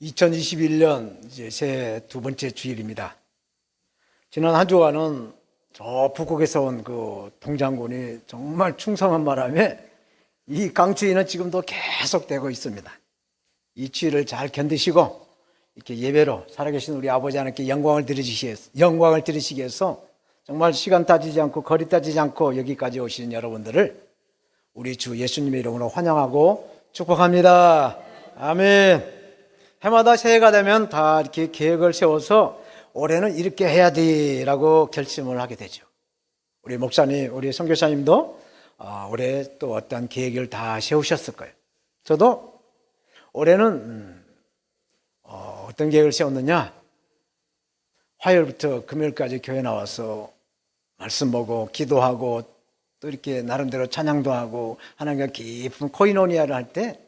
2021년 이제 새 두 번째 주일입니다. 지난 한 주간은 저 북극에서 온 그 동장군이 정말 충성한 바람에 이 강추위는 지금도 계속되고 있습니다. 이 추위를 잘 견디시고 이렇게 예배로 살아계신 우리 아버지 하나님께 영광을 드리시기 위해서 정말 시간 따지지 않고 거리 따지지 않고 여기까지 오신 여러분들을 우리 주 예수님의 이름으로 환영하고 축복합니다. 아멘. 해마다 새해가 되면 다 이렇게 계획을 세워서 올해는 이렇게 해야 돼라고 결심을 하게 되죠. 우리 목사님, 우리 선교사님도 올해 또 어떤 계획을 다 세우셨을 거예요. 저도 올해는 어떤 계획을 세웠느냐, 화요일부터 금요일까지 교회 나와서 말씀 보고 기도하고 또 이렇게 나름대로 찬양도 하고 하나님과 깊은 코이노니아를 할 때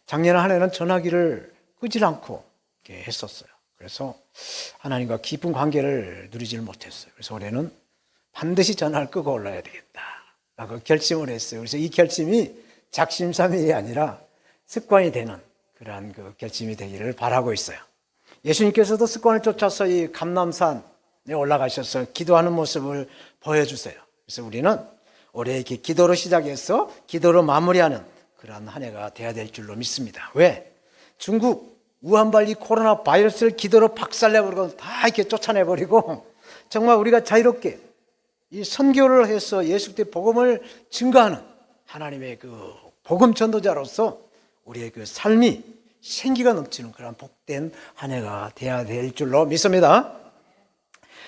작년 한 해는 전화기를 끄질 않고 이렇게 했었어요. 그래서 하나님과 깊은 관계를 누리지를 못했어요. 그래서 올해는 반드시 전화를 끄고 올라야 되겠다라고 결심을 했어요. 그래서 이 결심이 작심삼일이 아니라 습관이 되는 그러한 그 결심이 되기를 바라고 있어요. 예수님께서도 습관을 쫓아서 이 감람산에 올라가셔서 기도하는 모습을 보여주세요. 그래서 우리는 올해 이렇게 기도로 시작해서 기도로 마무리하는 그러한 한 해가 돼야 될 줄로 믿습니다. 왜? 중국 우한발 이 코로나 바이러스를 기도로 박살내버리고 다 이렇게 쫓아내버리고 정말 우리가 자유롭게 이 선교를 해서 예수 그리스도의 복음을 증거하는 하나님의 그 복음 전도자로서 우리의 그 삶이 생기가 넘치는 그런 복된 한 해가 돼야 될 줄로 믿습니다.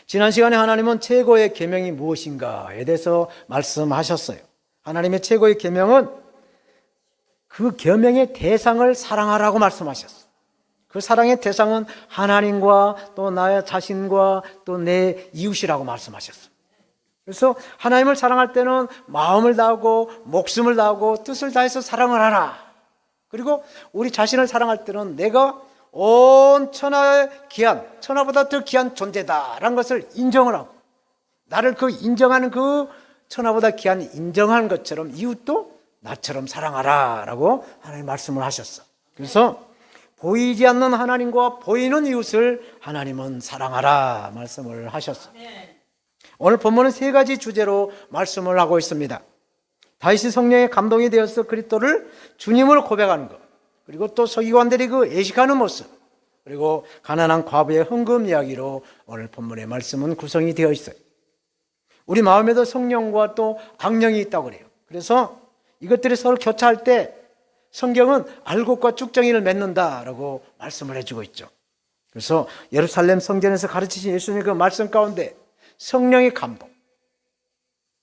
지난 시간에 하나님은 최고의 계명이 무엇인가에 대해서 말씀하셨어요. 하나님의 최고의 계명은 그 계명의 대상을 사랑하라고 말씀하셨어요. 그 사랑의 대상은 하나님과 또 나의 자신과 또 내 이웃이라고 말씀하셨어요. 그래서 하나님을 사랑할 때는 마음을 다하고 목숨을 다하고 뜻을 다해서 사랑을 하라. 그리고 우리 자신을 사랑할 때는 내가 온 천하의 귀한, 천하보다 더 귀한 존재다라는 것을 인정을 하고 나를 그 인정하는 그 천하보다 귀한 인정하는 것처럼 이웃도 나처럼 사랑하라 라고 하나님 말씀을 하셨어. 그래서 보이지 않는 하나님과 보이는 이웃을 하나님은 사랑하라 말씀을 하셨어. 오늘 본문은 세 가지 주제로 말씀을 하고 있습니다. 다윗이 성령의 감동이 되어서 그리스도를 주님을 고백하는 것, 그리고 또 서기관들이 그 애식하는 모습, 그리고 가난한 과부의 헌금 이야기로 오늘 본문의 말씀은 구성이 되어 있어요. 우리 마음에도 성령과 또 악령이 있다고 그래요. 그래서 이것들이 서로 교차할 때 성경은 알곡과 쭉정이를 맺는다라고 말씀을 해주고 있죠. 그래서 예루살렘 성전에서 가르치신 예수님의 그 말씀 가운데 성령의 감동,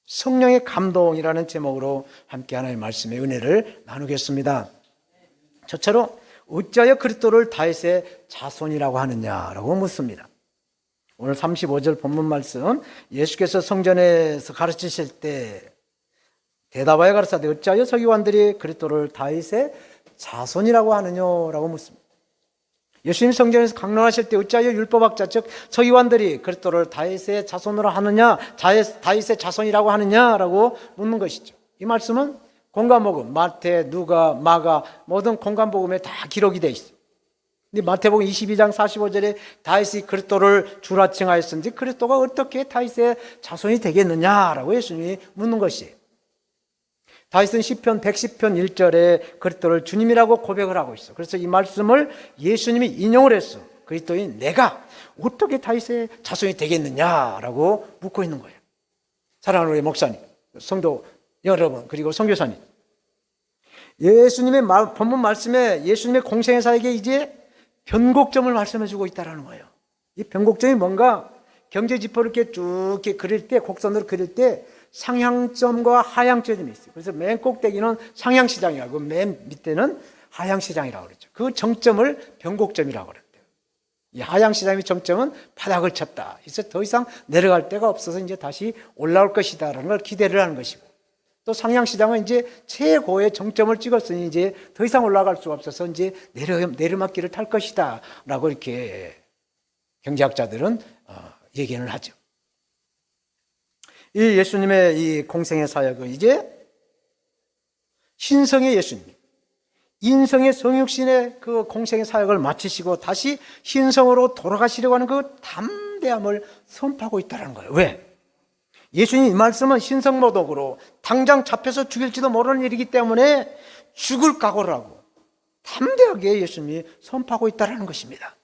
성령의 감동이라는 제목으로 함께 하나님의 말씀의 은혜를 나누겠습니다. 첫째로 어찌하여 그리스도를 다윗의 자손이라고 하느냐라고 묻습니다. 오늘 35절 본문 말씀, 예수께서 성전에서 가르치실 때 대답하여 가르치되 어찌하여 서기관들이 그리스도를 다윗의 자손이라고 하느냐라고 묻습니다. 예수님 성전에서 강론하실 때 어찌하여 율법학자 즉 서기관들이 그리스도를 다윗의 자손으로 하느냐, 다윗의 자손이라고 하느냐라고 묻는 것이죠. 이 말씀은 공관복음, 마태, 누가, 마가 모든 공관복음에 다 기록이 되어 있어요. 근데 마태복음 22장 45절에 다윗이 그리스도를 주라 칭하였은지 그리스도가 어떻게 다윗의 자손이 되겠느냐라고 예수님이 묻는 것이에요. 다윗은 시편 110편 1절에 그리스도를 주님이라고 고백을 하고 있어. 그래서 이 말씀을 예수님이 인용을 했어. 그리스도인 내가 어떻게 다윗의 자손이 되겠느냐라고 묻고 있는 거예요. 사랑하는 우리 목사님, 성도 여러분, 그리고 선교사님, 예수님의 본문 말씀에 예수님의 공생의 사역에 이제 변곡점을 말씀해 주고 있다는 거예요. 이 변곡점이 뭔가 경제지표를 이렇게 쭉 이렇게 그릴 때, 곡선으로 그릴 때 상향점과 하향점이 있어요. 그래서 맨 꼭대기는 상향시장이라고, 맨 밑에는 하향시장이라고 그러죠. 그 정점을 변곡점이라고 그랬대요. 이 하향시장의 정점은 바닥을 쳤다. 이제 더 이상 내려갈 데가 없어서 이제 다시 올라올 것이다라는 걸 기대를 하는 것이고, 또 상향시장은 이제 최고의 정점을 찍었으니 이제 더 이상 올라갈 수가 없어서 이제 내리막길을 탈 것이다 라고 이렇게 경제학자들은 얘기를 하죠. 이 예수님의 이 공생의 사역은 이제 신성의 예수님, 인성의 성육신의 그 공생의 사역을 마치시고 다시 신성으로 돌아가시려고 하는 그 담대함을 선포하고 있다는 거예요. 왜? 예수님 이 말씀은 신성모독으로 당장 잡혀서 죽일지도 모르는 일이기 때문에 죽을 각오를 하고 담대하게 예수님이 선포하고 있다는 것입니다.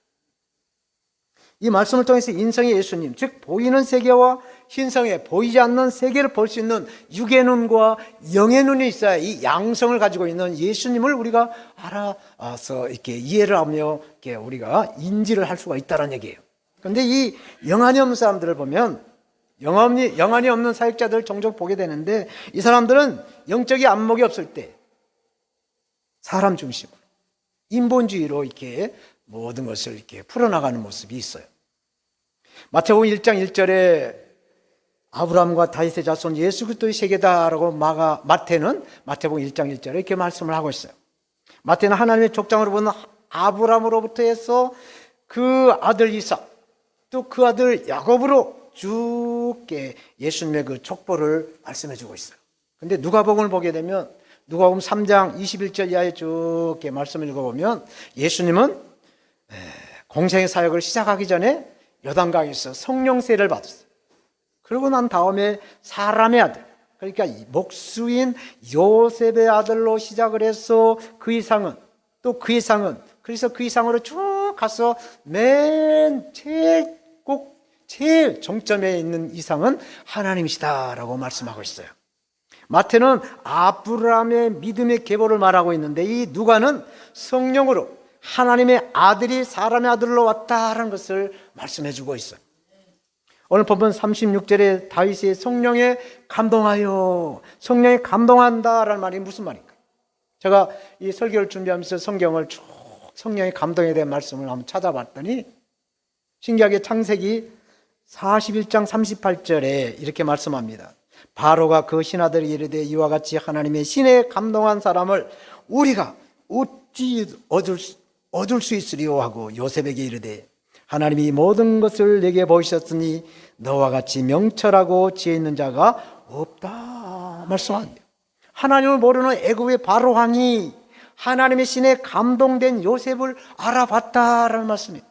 이 말씀을 통해서 인성의 예수님, 즉 보이는 세계와 신성의 보이지 않는 세계를 볼 수 있는 육의 눈과 영의 눈이 있어야 이 양성을 가지고 있는 예수님을 우리가 알아서 이렇게 이해를 하며 이렇게 우리가 인지를 할 수가 있다는 얘기예요. 그런데 이 영안이 없는 사람들을 보면 영안이 없는 사역자들을 종종 보게 되는데 이 사람들은 영적인 안목이 없을 때 사람 중심으로 인본주의로 이렇게 모든 것을 이렇게 풀어나가는 모습이 있어요. 마태복음 1장 1절에 아브라함과 다윗의 자손 예수 그리스도의 세계다라고 마태는 마태복음 1장 1절에 이렇게 말씀을 하고 있어요. 마태는 하나님의 족장으로 보는 아브라함으로부터 해서 그 아들 이삭 또 그 아들 야곱으로 쭉 예수님의 그 족보를 말씀해 주고 있어요. 근데 누가복음을 보게 되면 누가복음 3장 21절 이하에 쭉 말씀을 읽어보면 예수님은 공생의 사역을 시작하기 전에 요단강에서 성령 세례를 받았어요. 그러고 난 다음에 사람의 아들, 그러니까 목수인 요셉의 아들로 시작을 해서 그 이상은 또 그 이상은 그래서 그 이상으로 쭉 가서 맨 제일 정점에 있는 이상은 하나님이시다라고 말씀하고 있어요. 마태는 아브라함의 믿음의 계보를 말하고 있는데 이 누가는 성령으로 하나님의 아들이 사람의 아들로 왔다라는 것을 말씀해 주고 있어요. 오늘 본문 36절에 다윗이 성령에 감동하여 성령에 감동한다라는 말이 무슨 말일까요? 제가 이 설교를 준비하면서 성경을 쭉 성령의 감동에 대한 말씀을 한번 찾아봤더니 신기하게 창세기 41장 38절에 이렇게 말씀합니다. 바로가 그 신하들에게 이르되 이와 같이 하나님의 신에 감동한 사람을 우리가 어찌 얻을 수 있으리요 하고 요셉에게 이르되 하나님이 모든 것을 내게 보이셨으니 너와 같이 명철하고 지혜 있는 자가 없다 말씀합니다. 하나님을 모르는 애굽의 바로 왕이 하나님의 신에 감동된 요셉을 알아봤다라는 말씀입니다.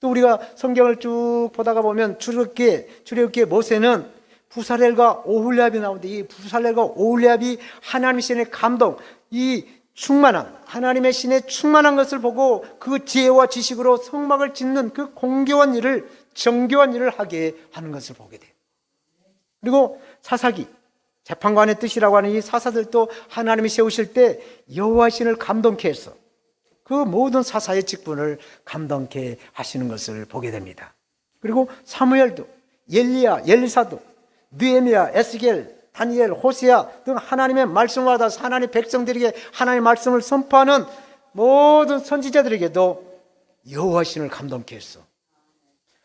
또 우리가 성경을 쭉 보다가 보면 출애굽기에 모세는 부살렐과 오홀리압이 나오는데 이 부살렐과 오홀리압이 하나님의 신의 감동, 이 충만한 하나님의 신의 충만한 것을 보고 그 지혜와 지식으로 성막을 짓는 그 공교한 일을 정교한 일을 하게 하는 것을 보게 돼요. 그리고 사사기 재판관의 뜻이라고 하는 이 사사들도 하나님이 세우실 때 여호와 신을 감동케 해서 그 모든 사사의 직분을 감동케 하시는 것을 보게 됩니다. 그리고 사무엘도 엘리야, 엘리사도 느헤미야, 에스겔, 다니엘, 호세아 등 하나님의 말씀을 받아서 하나님의 백성들에게 하나님의 말씀을 선포하는 모든 선지자들에게도 여호와 신을 감동케 해서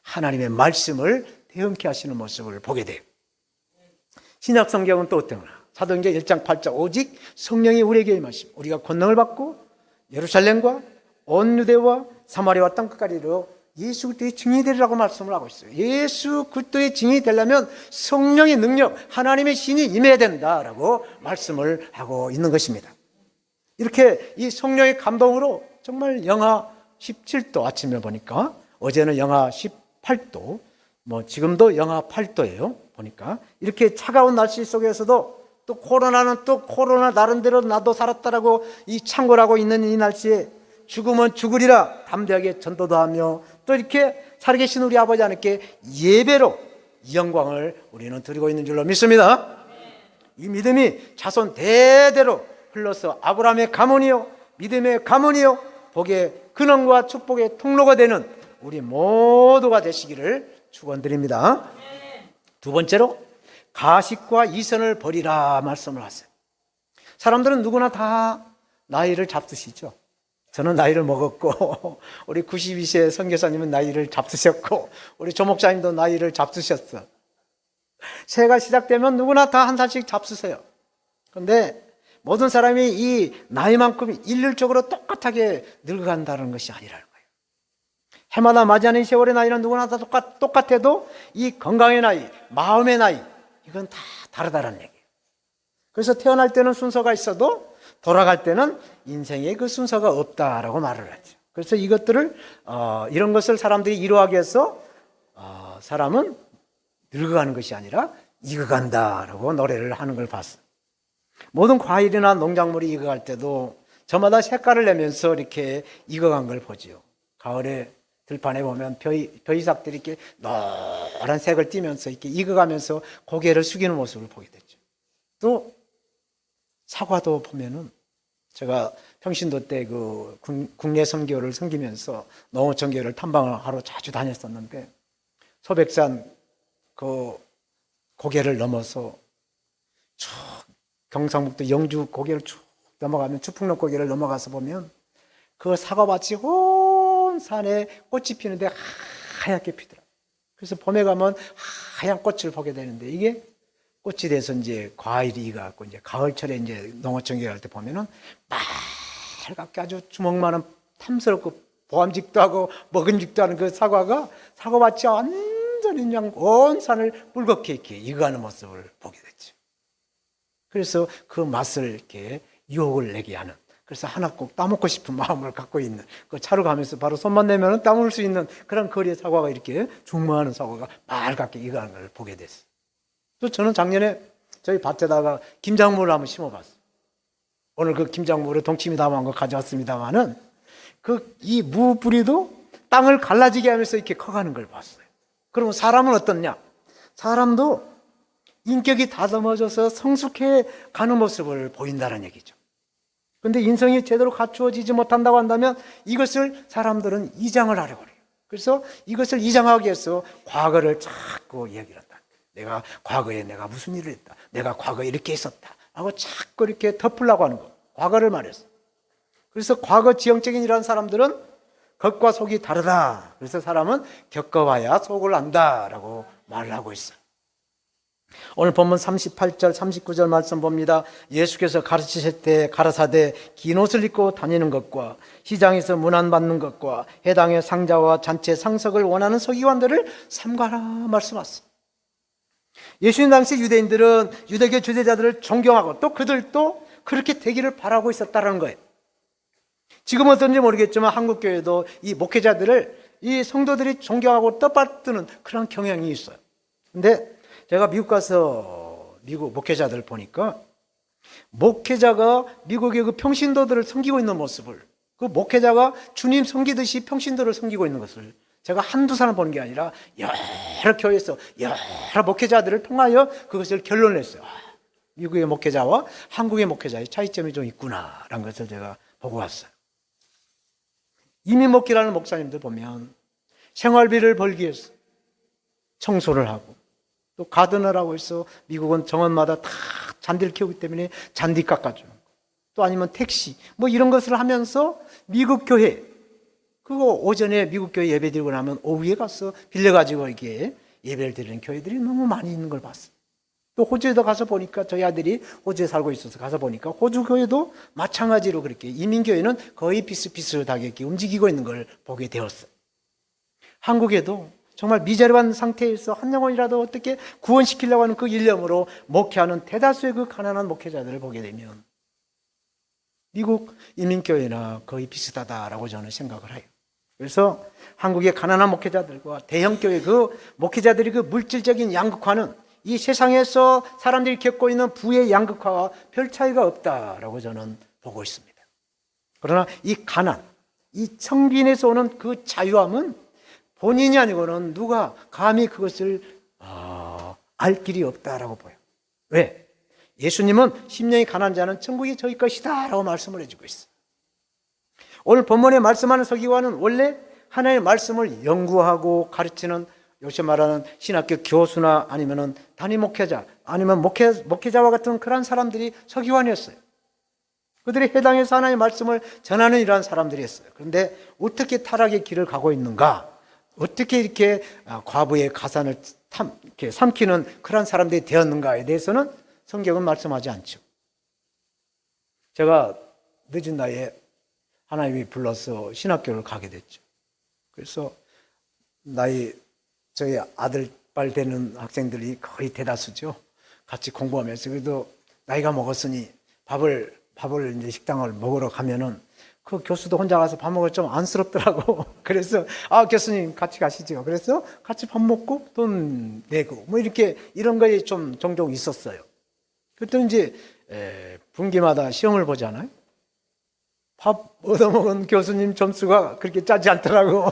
하나님의 말씀을 대응케 하시는 모습을 보게 돼요. 신약 성경은 또 어떤가? 사도행전 1장 8절 오직 성령이 우리에게 임하시면 우리가 권능을 받고 예루살렘과 온 유대와 사마리아와 땅 끝까지로 예수 그리스도의 증인이 되리라고 말씀을 하고 있어요. 예수 그리스도의 증인이 되려면 성령의 능력, 하나님의 신이 임해야 된다라고 말씀을 하고 있는 것입니다. 이렇게 이 성령의 감동으로 정말 영하 17도 아침에 보니까 어제는 영하 18도, 지금도 영하 8도예요. 보니까 이렇게 차가운 날씨 속에서도 또 코로나는 또 코로나 나름대로 나도 살았다라고 이 창궐하고 있는 이 날씨에 죽으면 죽으리라 담대하게 전도도 하며 또 이렇게 살아계신 우리 아버지 하나님께 예배로 이 영광을 우리는 드리고 있는 줄로 믿습니다. 이 믿음이 자손 대대로 흘러서 아브라함의 가문이요 믿음의 가문이요 복의 근원과 축복의 통로가 되는 우리 모두가 되시기를 축원드립니다. 두 번째로 가식과 이선을 버리라 말씀을 하세요. 사람들은 누구나 다 나이를 잡수시죠. 저는 나이를 먹었고 우리 92세 선교사님은 나이를 잡수셨고 우리 조 목사님도 나이를 잡수셨어. 새해가 시작되면 누구나 다 한 살씩 잡수세요. 그런데 모든 사람이 이 나이만큼 일률적으로 똑같하게 늙어간다는 것이 아니라는 거예요. 해마다 맞이하는 세월의 나이는 누구나 다 똑같아도 이 건강의 나이, 마음의 나이 이건 다 다르다는 얘기예요. 그래서 태어날 때는 순서가 있어도 돌아갈 때는 인생의 그 순서가 없다라고 말을 하죠. 그래서 이것들을 이런 것을 사람들이 이루하기 위해서 사람은 늙어가는 것이 아니라 익어간다라고 노래를 하는 걸 봤어요. 모든 과일이나 농작물이 익어갈 때도 저마다 색깔을 내면서 이렇게 익어간 걸 보지요. 가을에 들판에 보면 벼이삭들이 이렇게 노란 색을 띠면서 이렇게 익어가면서 고개를 숙이는 모습을 보게 됐죠. 또 사과도 보면은 제가 평신도 때 그 국내 선교를 섬기면서 농어촌교회를 탐방을 하러 자주 다녔었는데 소백산 그 고개를 넘어서 쭉 경상북도 영주 고개를 쭉 넘어가면 추풍로 고개를 넘어가서 보면 그 사과밭이 온 산에 꽃이 피는데 하얗게 피더라고요. 그래서 봄에 가면 하얀 꽃을 보게 되는데 이게 꽃이 돼서 이제 과일이 익어갖고 이제 가을철에 이제 농어촌 교회 갈 때 보면은 빨갛게 아주 주먹만한 탐스럽고 보암직도 하고 먹음직도 하는 그 사과밭이 완전히 그냥 온 산을 붉게 이렇게 익어가는 모습을 보게 됐죠. 그래서 그 맛을 이렇게 유혹을 내게 하는, 그래서 하나 꼭 따먹고 싶은 마음을 갖고 있는, 그 차로 가면서 바로 손만 내면 따먹을 수 있는 그런 거리의 사과가 이렇게 중마하는 사과가 빨갛게 익어가는 걸 보게 됐어요. 또 저는 작년에 저희 밭에다가 김장무를 한번 심어봤어요. 오늘 그 김장무를 동치미 담은 거 가져왔습니다만은 이 무뿌리도 땅을 갈라지게 하면서 이렇게 커가는 걸 봤어요. 그러면 사람은 어떻냐? 사람도 인격이 다듬어져서 성숙해 가는 모습을 보인다는 얘기죠. 그런데 인성이 제대로 갖추어지지 못한다고 한다면 이것을 사람들은 이장을 하려고 해요. 그래서 이것을 이장하기 위해서 과거를 자꾸 얘기를 한다. 내가 과거에 내가 무슨 일을 했다. 내가 과거에 이렇게 했었다. 하고 자꾸 이렇게 덮으려고 하는 거. 과거를 말해서. 그래서 과거 지형적인이라는 사람들은 겉과 속이 다르다. 그래서 사람은 겪어봐야 속을 안다라고 말을 하고 있어요. 오늘 본문 38절 39절 말씀 봅니다. 예수께서 가르치실 때 가라사대 긴 옷을 입고 다니는 것과 시장에서 문안받는 것과 해당의 상자와 잔치 상석을 원하는 서기관들을 삼가라 말씀하셨습니다. 예수님 당시 유대인들은 유대교 주대자들을 존경하고 또 그들도 그렇게 되기를 바라고 있었다는 거예요. 지금 어떤지 모르겠지만 한국교회도 이 목회자들을 이 성도들이 존경하고 떠받드는 그런 경향이 있어요. 근데 제가 미국 가서 미국 목회자들 보니까 목회자가 미국의 그 평신도들을 섬기고 있는 모습을, 그 목회자가 주님 섬기듯이 평신도를 섬기고 있는 것을 제가 한두 사람 보는 게 아니라 여러 교회에서 여러 목회자들을 통하여 그것을 결론을 냈어요. 미국의 목회자와 한국의 목회자의 차이점이 좀 있구나라는 것을 제가 보고 왔어요. 이민 목회라는 목사님들 보면 생활비를 벌기 위해서 청소를 하고 또 가든을 하고 있어. 미국은 정원마다 다 잔디를 키우기 때문에 잔디 깎아주는 거. 또 아니면 택시 뭐 이런 것을 하면서 미국 교회, 그거 오전에 미국 교회 예배 드리고 나면 오후에 가서 빌려가지고 이게 예배를 드리는 교회들이 너무 많이 있는 걸 봤어요. 또 호주에도 가서 보니까 저희 아들이 호주에 살고 있어서 가서 보니까 호주 교회도 마찬가지로 그렇게 이민교회는 거의 비슷비슷하게 이렇게 움직이고 있는 걸 보게 되었어요. 한국에도 정말 미제로한 상태에서 한 영혼이라도 어떻게 구원시키려고 하는 그 일념으로 목회하는 대다수의 그 가난한 목회자들을 보게 되면 미국 이민교회나 거의 비슷하다라고 저는 생각을 해요. 그래서 한국의 가난한 목회자들과 대형교회 그 목회자들이 그 물질적인 양극화는 이 세상에서 사람들이 겪고 있는 부의 양극화와 별 차이가 없다라고 저는 보고 있습니다. 그러나 이 가난, 이 청빈에서 오는 그 자유함은 본인이 아니고는 누가 감히 그것을 알 길이 없다라고 보여요. 왜? 예수님은 심령이 가난한 자는 천국이 저희 것이다 라고 말씀을 해주고 있어요. 오늘 본문에 말씀하는 서기관은 원래 하나님의 말씀을 연구하고 가르치는, 요새 말하는 신학교 교수나 아니면 담임 목회자 아니면 목회자와 같은 그런 사람들이 서기관이었어요. 그들이 해당해서 하나님의 말씀을 전하는 이러한 사람들이었어요. 그런데 어떻게 타락의 길을 가고 있는가, 어떻게 이렇게 과부의 가산을 이렇게 삼키는 그런 사람들이 되었는가에 대해서는 성경은 말씀하지 않죠. 제가 늦은 나이에 하나님이 불러서 신학교를 가게 됐죠. 그래서 저희 아들뻘 되는 학생들이 거의 대다수죠. 같이 공부하면서 그래도 나이가 먹었으니 밥을 밥을 이제 식당을 먹으러 가면은 그 교수도 혼자 가서 밥 먹을 좀 안쓰럽더라고. 그래서 교수님 같이 가시죠. 그래서 같이 밥 먹고 돈 내고 뭐 이렇게 이런 거에 좀 종종 있었어요. 그때 이제 분기마다 시험을 보잖아요. 밥 얻어먹은 교수님 점수가 그렇게 짜지 않더라고.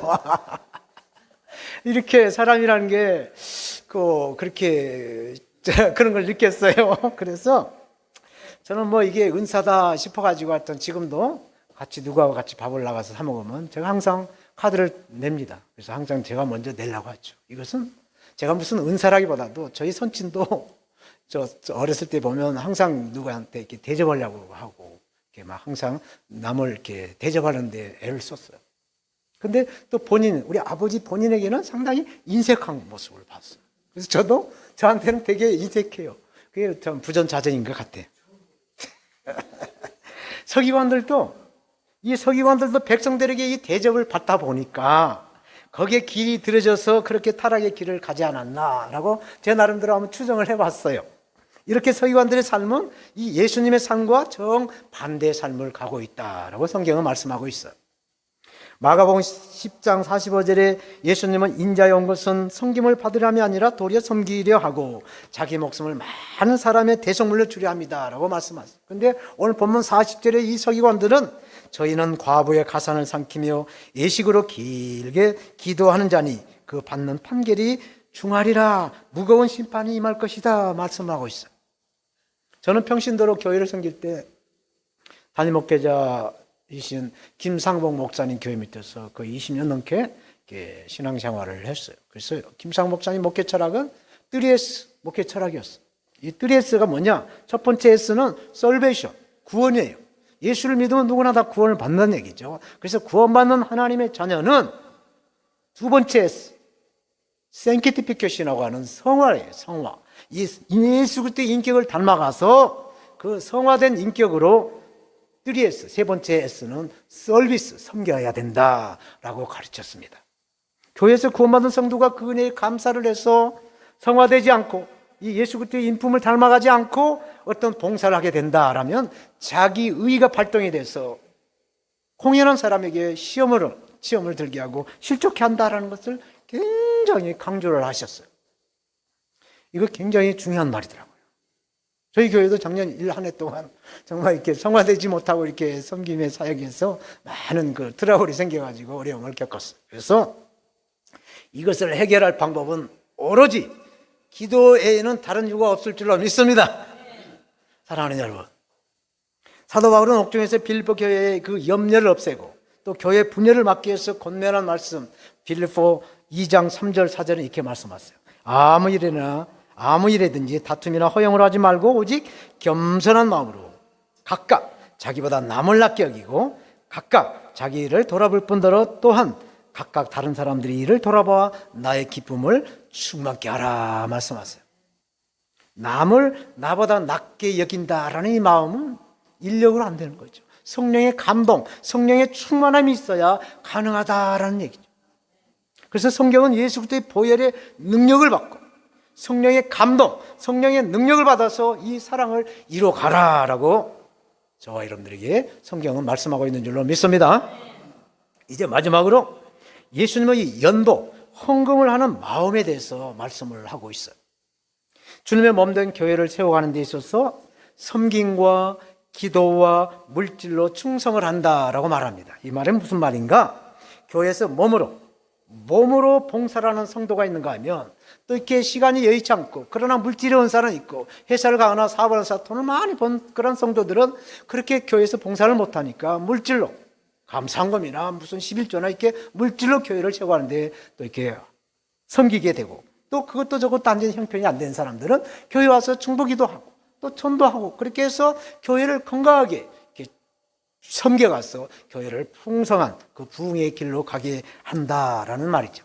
이렇게 사람이라는 게 그렇게 그런 걸 느꼈어요. 그래서 저는 뭐 이게 은사다 싶어가지고 하여튼 지금도 같이 누구하고 같이 밥을 나가서 사 먹으면 제가 항상 카드를 냅니다. 그래서 항상 제가 먼저 내려고 하죠. 이것은 제가 무슨 은사라기보다도 저희 선친도 저 어렸을 때 보면 항상 누구한테 이렇게 대접하려고 하고 이렇게 막 항상 남을 이렇게 대접하는데 애를 썼어요. 근데 또 우리 아버지 본인에게는 상당히 인색한 모습을 봤어요. 그래서 저도 저한테는 되게 인색해요. 그게 참 부전자전인 것 같아요. 서기관들도 백성들에게 이 대접을 받다 보니까 거기에 길이 들어져서 그렇게 타락의 길을 가지 않았나라고 제 나름대로 한번 추정을 해봤어요. 이렇게 서기관들의 삶은 이 예수님의 삶과 정반대의 삶을 가고 있다라고 성경은 말씀하고 있어요. 마가복음 10장 45절에 예수님은 인자에 온 것은 섬김을 받으려함이 아니라 도리어 섬기려 하고 자기 목숨을 많은 사람의 대속물로 주려 합니다라고 말씀하셨어요. 그런데 오늘 본문 40절에 이 서기관들은 저희는 과부의 가산을 삼키며 예식으로 길게 기도하는 자니 그 받는 판결이 중하리라, 무거운 심판이 임할 것이다 말씀하고 있어요. 저는 평신도로 교회를 섬길 때 담임 목회자이신 김상복 목사님 교회 밑에서 거의 20년 넘게 신앙생활을 했어요. 그래서 김상복 목사님 목회 철학은 3S 목회 철학이었어요. 이 3S가 뭐냐? 첫 번째 S는 salvation, 구원이에요. 예수를 믿으면 누구나 다 구원을 받는 얘기죠. 그래서 구원받는 하나님의 자녀는 두 번째 S, sanctification이라고 하는 성화예요. 성화. 이 예수 그리스도의 인격을 닮아가서 그 성화된 인격으로 3S, 세 번째 S는 서비스, 섬겨야 된다라고 가르쳤습니다. 교회에서 구원받은 성도가 그 은혜에 감사를 해서 성화되지 않고 이 예수 그리스도의 인품을 닮아가지 않고 어떤 봉사를 하게 된다라면 자기 의가 발동이 돼서 공연한 사람에게 시험을 들게 하고 실족해 한다라는 것을 굉장히 강조를 하셨어요. 이거 굉장히 중요한 말이더라고요. 저희 교회도 작년 1한 해 동안 정말 이렇게 성화되지 못하고 이렇게 섬김의 사역에서 많은 트러블이 생겨가지고 어려움을 겪었어요. 그래서 이것을 해결할 방법은 오로지 기도 외에는 다른 이유가 없을 줄로 믿습니다. 사랑하는 여러분, 사도 바울은 옥중에서 빌립보 교회의 그 염려를 없애고 또 교회 분열을 막기 위해서 권면한 말씀, 빌립보 2장 3절 4절은 이렇게 말씀하세요. 아무 일에든지 다툼이나 허용을 하지 말고 오직 겸손한 마음으로 각각 자기보다 남을 낫게 여기고 각각 자기 일을 돌아볼 뿐더러 또한 각각 다른 사람들의 일을 돌아봐 나의 기쁨을 충만케 하라 말씀하세요. 남을 나보다 낫게 여긴다라는 이 마음은 인력으로 안 되는 거죠. 성령의 감동, 성령의 충만함이 있어야 가능하다라는 얘기죠. 그래서 성경은 예수 그리스도의 보혈의 능력을 받고 성령의 감동, 성령의 능력을 받아서 이 사랑을 이루어가라라고 저와 여러분들에게 성경은 말씀하고 있는 줄로 믿습니다. 이제 마지막으로 예수님의 연도, 헌금을 하는 마음에 대해서 말씀을 하고 있어요. 주님의 몸된 교회를 세워가는 데 있어서 섬김과 기도와 물질로 충성을 한다라고 말합니다. 이 말은 무슨 말인가? 교회에서 몸으로 봉사를 하는 성도가 있는가 하면 또 이렇게 시간이 여의치 않고 그러나 물질의 은사는 있고 회사를 가거나 사업을 해서 돈을 많이 번 그런 성도들은 그렇게 교회에서 봉사를 못하니까 물질로 감사헌금이나 무슨 11조나 이렇게 물질로 교회를 세워가는데 또 이렇게 섬기게 되고 또 그것도 저것도 안 되는 형편이 안 되는 사람들은 교회 와서 중보기도 하고 또 전도하고 그렇게 해서 교회를 건강하게 이렇게 섬겨가서 교회를 풍성한 그 부흥의 길로 가게 한다라는 말이죠.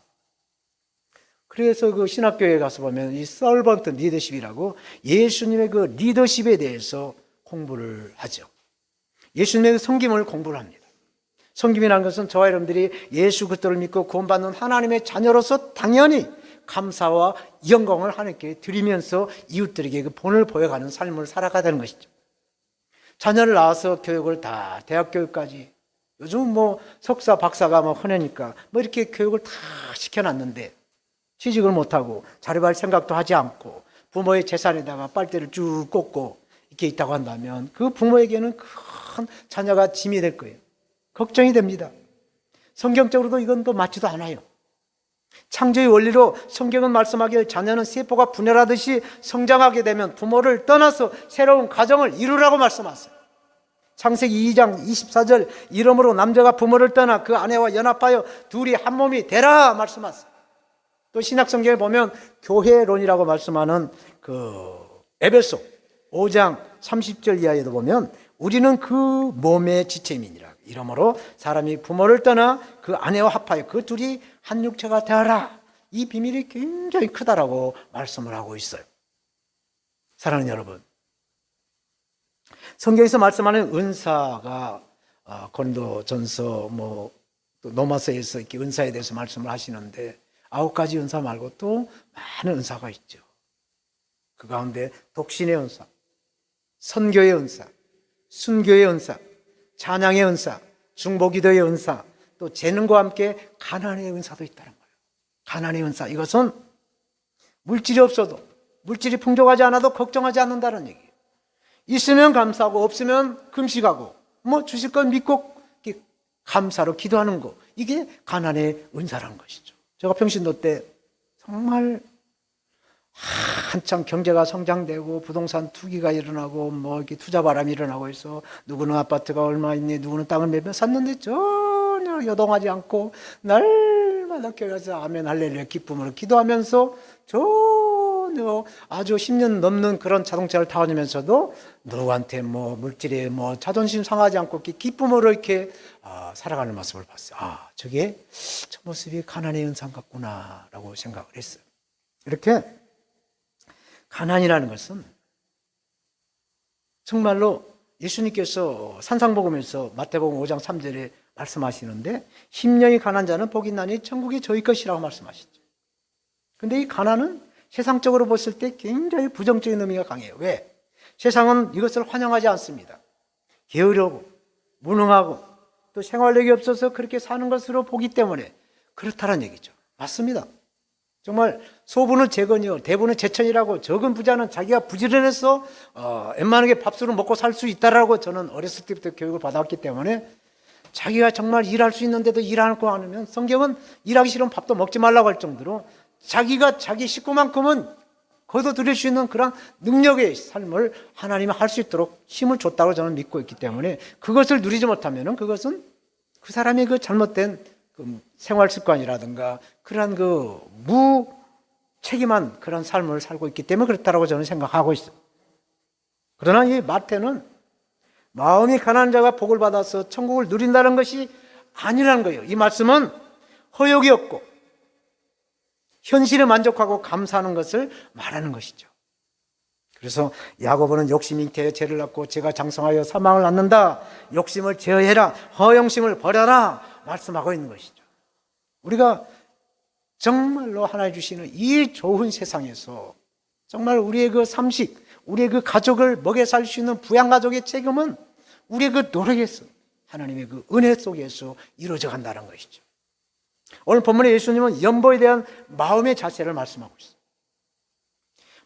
그래서 그 신학교에 가서 보면 이 서번트 리더십이라고 예수님의 그 리더십에 대해서 공부를 하죠. 예수님의 섬김을 공부를 합니다. 섬김이라는 것은 저와 여러분들이 예수 그리스도를 믿고 구원받는 하나님의 자녀로서 당연히 감사와 영광을 하나님께 드리면서 이웃들에게 그 본을 보여가는 삶을 살아가야 되는 것이죠. 자녀를 낳아서 교육을 다 대학 교육까지, 요즘 뭐 석사 박사가 뭐 흔하니까 뭐 이렇게 교육을 다 시켜놨는데 취직을 못하고 자립할 생각도 하지 않고 부모의 재산에다가 빨대를 쭉 꽂고 이렇게 있다고 한다면 그 부모에게는 큰 자녀가 짐이 될 거예요. 걱정이 됩니다. 성경적으로도 이건 또 맞지도 않아요. 창조의 원리로 성경은 말씀하기를 자녀는 세포가 분열하듯이 성장하게 되면 부모를 떠나서 새로운 가정을 이루라고 말씀하세요. 창세기 2장 24절, 이러므로 남자가 부모를 떠나 그 아내와 연합하여 둘이 한 몸이 되라 말씀하세요. 또 신약성경에 보면 교회론이라고 말씀하는 그 에베소 5장 30절 이하에도 보면 우리는 그 몸의 지체민이라. 이러므로 사람이 부모를 떠나 그 아내와 합하여 그 둘이 한 육체가 되어라. 이 비밀이 굉장히 크다라고 말씀을 하고 있어요. 사랑하는 여러분, 성경에서 말씀하는 은사가 고린도전서 뭐 또 로마서에서 이렇게 은사에 대해서 말씀을 하시는데 9가지 은사 말고 또 많은 은사가 있죠. 그 가운데 독신의 은사, 선교의 은사, 순교의 은사, 찬양의 은사, 중보기도의 은사, 또 재능과 함께 가난의 은사도 있다는 거예요. 가난의 은사, 이것은 물질이 없어도, 물질이 풍족하지 않아도 걱정하지 않는다는 얘기예요. 있으면 감사하고 없으면 금식하고 뭐 주실 건 믿고 감사로 기도하는 거, 이게 가난의 은사라는 것이죠. 제가 평신도 때 정말 한참 경제가 성장되고 부동산 투기가 일어나고 뭐 이렇게 투자 바람이 일어나고 해서 누구는 아파트가 얼마 있니, 누구는 땅을 몇 몇 샀는데 전혀 요동하지 않고 날마다 교회에서 아멘 할렐루야 기쁨으로 기도하면서 전혀 아주 10년 넘는 그런 자동차를 타다니면서도 누구한테 뭐 물질에 뭐 자존심 상하지 않고 이렇게 기쁨으로 이렇게 살아가는 모습을 봤어요. 저게 저 모습이 가난의 현상 같구나라고 생각을 했어요. 이렇게 가난이라는 것은 정말로 예수님께서 산상복음에서 마태복음 5장 3절에 말씀하시는데 심령이 가난한 자는 복이 있나니 천국이 저희 것이라고 말씀하시죠. 그런데 이 가난은 세상적으로 봤을 때 굉장히 부정적인 의미가 강해요. 왜? 세상은 이것을 환영하지 않습니다. 게으르고 무능하고 또 생활력이 없어서 그렇게 사는 것으로 보기 때문에 그렇다는 얘기죠. 맞습니다. 정말 소부는 재건이요 대부는 재천이라고, 적은 부자는 자기가 부지런해서 웬만하게 밥술을 먹고 살 수 있다라고 저는 어렸을 때부터 교육을 받았기 때문에 자기가 정말 일할 수 있는데도 일 않고 하면 성경은 일하기 싫으면 밥도 먹지 말라고 할 정도로 자기가 자기 식구만큼은 거둬들일 수 있는 그런 능력의 삶을 하나님이 할 수 있도록 힘을 줬다고 저는 믿고 있기 때문에 그것을 누리지 못하면 그것은 그 사람의 그 잘못된 그 생활 습관이라든가 그런 그 무책임한 그런 삶을 살고 있기 때문에 그렇다고 저는 생각하고 있어요. 그러나 이 마태는 마음이 가난한 자가 복을 받아서 천국을 누린다는 것이 아니라는 거예요. 이 말씀은 허욕이 없고 현실에 만족하고 감사하는 것을 말하는 것이죠. 그래서 야고보는 욕심이 잉태하여 죄를 낳고 죄가 장성하여 사망을 낳는다. 욕심을 제어해라. 허영심을 버려라. 말씀하고 있는 것이죠. 우리가 정말로 하나님 주시는 이 좋은 세상에서 정말 우리의 그 삼식, 우리의 그 가족을 먹여 살 수 있는 부양가족의 책임은 우리의 그 노력에서, 하나님의 그 은혜 속에서 이루어져 간다는 것이죠. 오늘 본문에 예수님은 연보에 대한 마음의 자세를 말씀하고 있어요.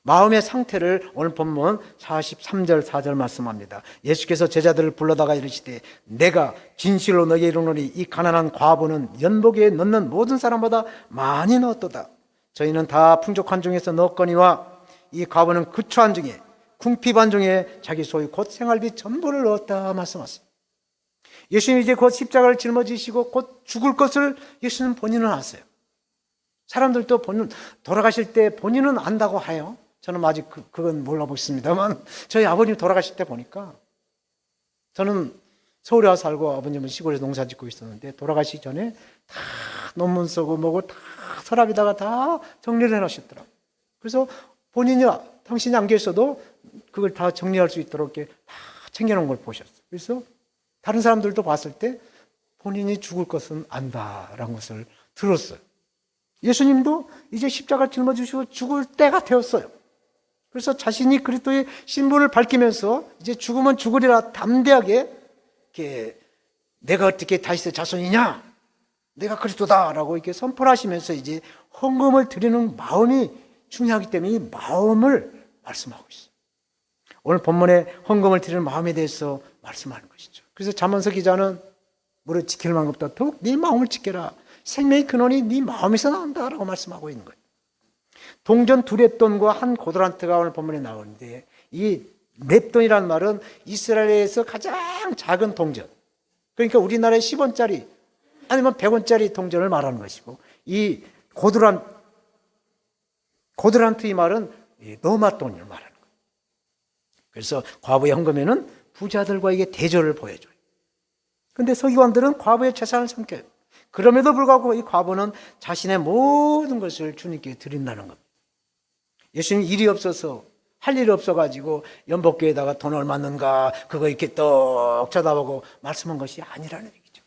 마음의 상태를 오늘 본문 43절 4절 말씀합니다. 예수께서 제자들을 불러다가 이르시되 내가 진실로 너희에게 이르노니 이 가난한 과부는 연복에 넣는 모든 사람보다 많이 넣었도다. 저희는 다 풍족한 중에서 넣었거니와 이 과부는 그초한 중에 궁핍한 중에 자기 소유 곧 생활비 전부를 넣었다 말씀하셨습니다. 예수님이 이제 곧 십자가를 짊어지시고 곧 죽을 것을 예수님 본인은 아세요. 사람들도 본인 돌아가실 때 본인은 안다고 해요. 저는 아직 그건 몰라보겠습니다만 저희 아버님 돌아가실 때 보니까, 저는 서울에 와서 살고 아버님은 시골에서 농사 짓고 있었는데 돌아가시기 전에 다 논문 쓰고 뭐고 다 서랍에다가 다 정리를 해놓으셨더라고요. 그래서 본인이 당신이 안 계셔도 그걸 다 정리할 수 있도록 이렇게 다 챙겨놓은 걸 보셨어요. 그래서 다른 사람들도 봤을 때 본인이 죽을 것은 안다라는 것을 들었어요. 예수님도 이제 십자가를 짊어지시고 죽을 때가 되었어요. 그래서 자신이 그리스도의 신분을 밝히면서 이제 죽으면 죽으리라 담대하게 이렇게 내가 어떻게 다윗의 자손이냐? 내가 그리스도다라고 이렇게 선포를 하시면서 이제 헌금을 드리는 마음이 중요하기 때문에 이 마음을 말씀하고 있어요. 오늘 본문에 헌금을 드리는 마음에 대해서 말씀하는 것이죠. 그래서 잠언서 기자는 무릇 지킬 만한 것보다 더욱 네 마음을 지켜라. 생명의 근원이 네 마음에서 나온다라고 말씀하고 있는 거예요. 동전 두 렙돈과 한 고도란트가 오늘 본문에 나오는데 이 렙돈이라는 말은 이스라엘에서 가장 작은 동전, 그러니까 우리나라의 10원짜리 아니면 100원짜리 동전을 말하는 것이고, 이 고도란트 이 말은 노마돈을 말하는 거예요. 그래서 과부의 헌금에는 부자들과에게 대조를 보여줘요. 그런데 서기관들은 과부의 재산을 삼켜요. 그럼에도 불구하고 이 과부는 자신의 모든 것을 주님께 드린다는 겁니다. 예수님 일이 없어서, 할 일이 없어가지고 연복교에다가 돈 얼마 넣는가 그거 이렇게 떡 쳐다보고 말씀한 것이 아니라는 얘기죠.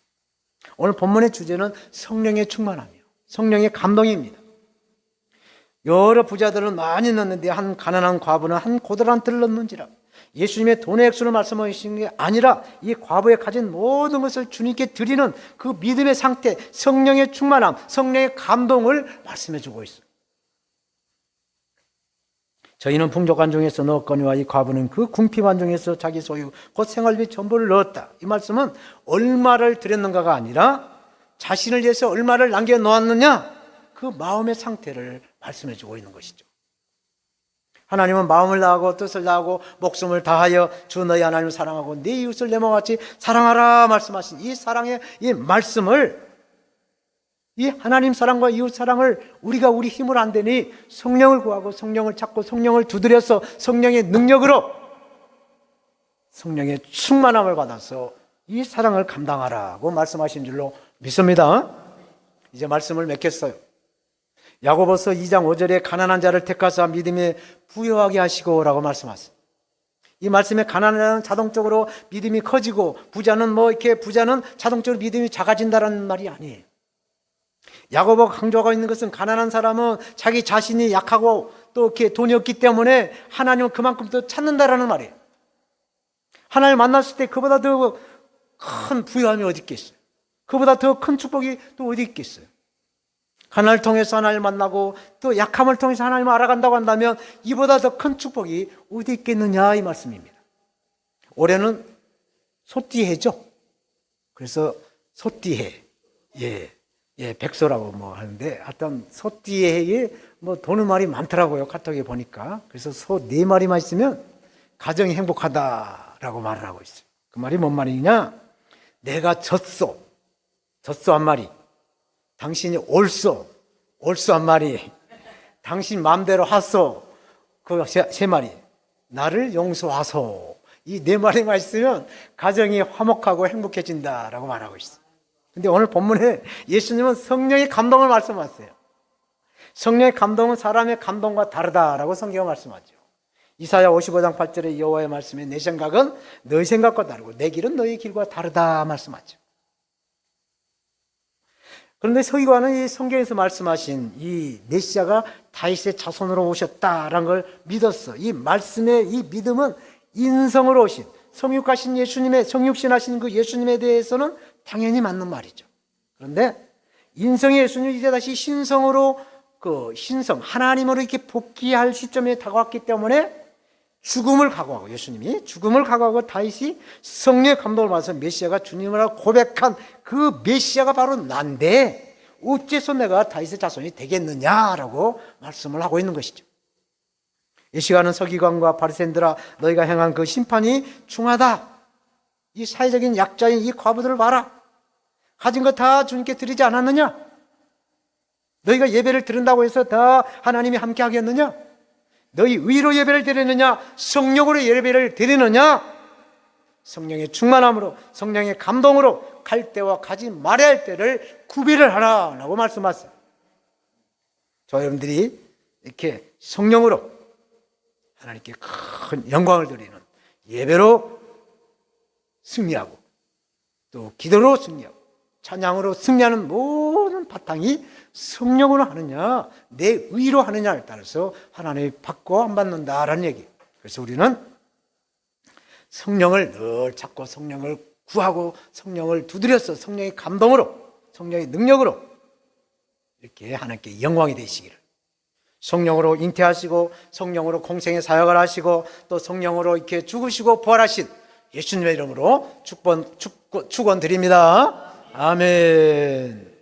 오늘 본문의 주제는 성령의 충만함이요, 성령의 감동입니다. 여러 부자들은 많이 넣는데 한 가난한 과부는 한 고도란트를 넣는지라. 예수님의 돈의 액수를 말씀하시는 게 아니라 이 과부에 가진 모든 것을 주님께 드리는 그 믿음의 상태, 성령의 충만함, 성령의 감동을 말씀해 주고 있어요. 저희는 풍족한 중에서 넣었거니와 이 과부는 그 궁핍한 중에서 자기 소유 곧 생활비 전부를 넣었다. 이 말씀은 얼마를 드렸는가가 아니라 자신을 위해서 얼마를 남겨놓았느냐, 그 마음의 상태를 말씀해 주고 있는 것이죠. 하나님은 마음을 다하고 뜻을 다하고 목숨을 다하여 주 너희 하나님을 사랑하고 네 이웃을 내 몸같이 사랑하라 말씀하신 이 사랑의 이 말씀을, 이 하나님 사랑과 이웃 사랑을 우리가 우리 힘을 안 되니 성령을 구하고 성령을 찾고 성령을 두드려서 성령의 능력으로 성령의 충만함을 받아서 이 사랑을 감당하라고 말씀하신 줄로 믿습니다. 이제 말씀을 맺겠어요. 야고보서 2장 5절에 가난한 자를 택하사 믿음에 부여하게 하시고 라고 말씀하세요. 이 말씀에 가난한 자는 자동적으로 믿음이 커지고 부자는 부자는 자동적으로 믿음이 작아진다는 말이 아니에요. 야고보가 강조하고 있는 것은 가난한 사람은 자기 자신이 약하고 또 이렇게 돈이 없기 때문에 하나님을 그만큼 더 찾는다라는 말이에요. 하나님을 만났을 때 그보다 더 큰 부유함이 어디 있겠어요? 그보다 더 큰 축복이 또 어디 있겠어요? 가난을 통해서 하나님을 만나고 또 약함을 통해서 하나님을 알아간다고 한다면 이보다 더 큰 축복이 어디 있겠느냐 이 말씀입니다. 올해는 소띠해죠. 그래서 소띠해, 백소라고 하는데 하여튼 소띠해에 도는 말이 많더라고요. 카톡에 보니까. 그래서 소 4마리만 있으면 가정이 행복하다라고 말을 하고 있어요. 그 말이 뭔 말이냐? 내가 젖소 한 마리, 당신이 옳소 한 마리, 당신 마음대로 하소 그 3마리, 나를 용서하소, 이 4마리만 있으면 가정이 화목하고 행복해진다라고 말하고 있어요. 근데 오늘 본문에 예수님은 성령의 감동을 말씀하세요. 성령의 감동은 사람의 감동과 다르다라고 성경은 말씀하죠. 이사야 55장 8절에 여호와의 말씀에 내 생각은 너희 생각과 다르고 내 길은 너희 길과 다르다 말씀하죠. 그런데 서기관은 이 성경에서 말씀하신 이 메시아가 다윗의 자손으로 오셨다라는 걸 믿었어. 이 말씀의 이 믿음은 인성으로 오신 성육하신 예수님의, 성육신하신 그 예수님에 대해서는 당연히 맞는 말이죠. 그런데 인성의 예수님이 이제 다시 신성으로 신성 하나님으로 이렇게 복귀할 시점에 다가왔기 때문에 죽음을 각오하고, 예수님이 죽음을 각오하고 다윗이 성령의 감동을 받아서 메시아가 주님이라고 고백한 그 메시아가 바로 난데 어째서 내가 다윗의 자손이 되겠느냐라고 말씀을 하고 있는 것이죠. 이 시간은 서기관과 바리새인들아 너희가 행한 그 심판이 중하다. 이 사회적인 약자인 이 과부들을 봐라. 가진 거 다 주님께 드리지 않았느냐? 너희가 예배를 드린다고 해서 다 하나님이 함께 하겠느냐? 너희 의로 예배를 드리느냐? 성령으로 예배를 드리느냐? 성령의 충만함으로, 성령의 감동으로 갈 때와 가지 말아야 할 때를 구별을 하라라고 말씀하세요. 저 여러분들이 이렇게 성령으로 하나님께 큰 영광을 드리는 예배로 승리하고 또 기도로 승리하고 찬양으로 승리하는 모든 바탕이 성령으로 하느냐 내 의로 하느냐에 따라서 하나님이 받고 안 받는다라는 얘기. 그래서 우리는 성령을 늘 찾고 성령을 구하고 성령을 두드려서 성령의 감동으로 성령의 능력으로 이렇게 하나님께 영광이 되시기를, 성령으로 잉태하시고 성령으로 공생의 사역을 하시고 또 성령으로 이렇게 죽으시고 부활하신 예수님의 이름으로 축원드립니다. 아멘.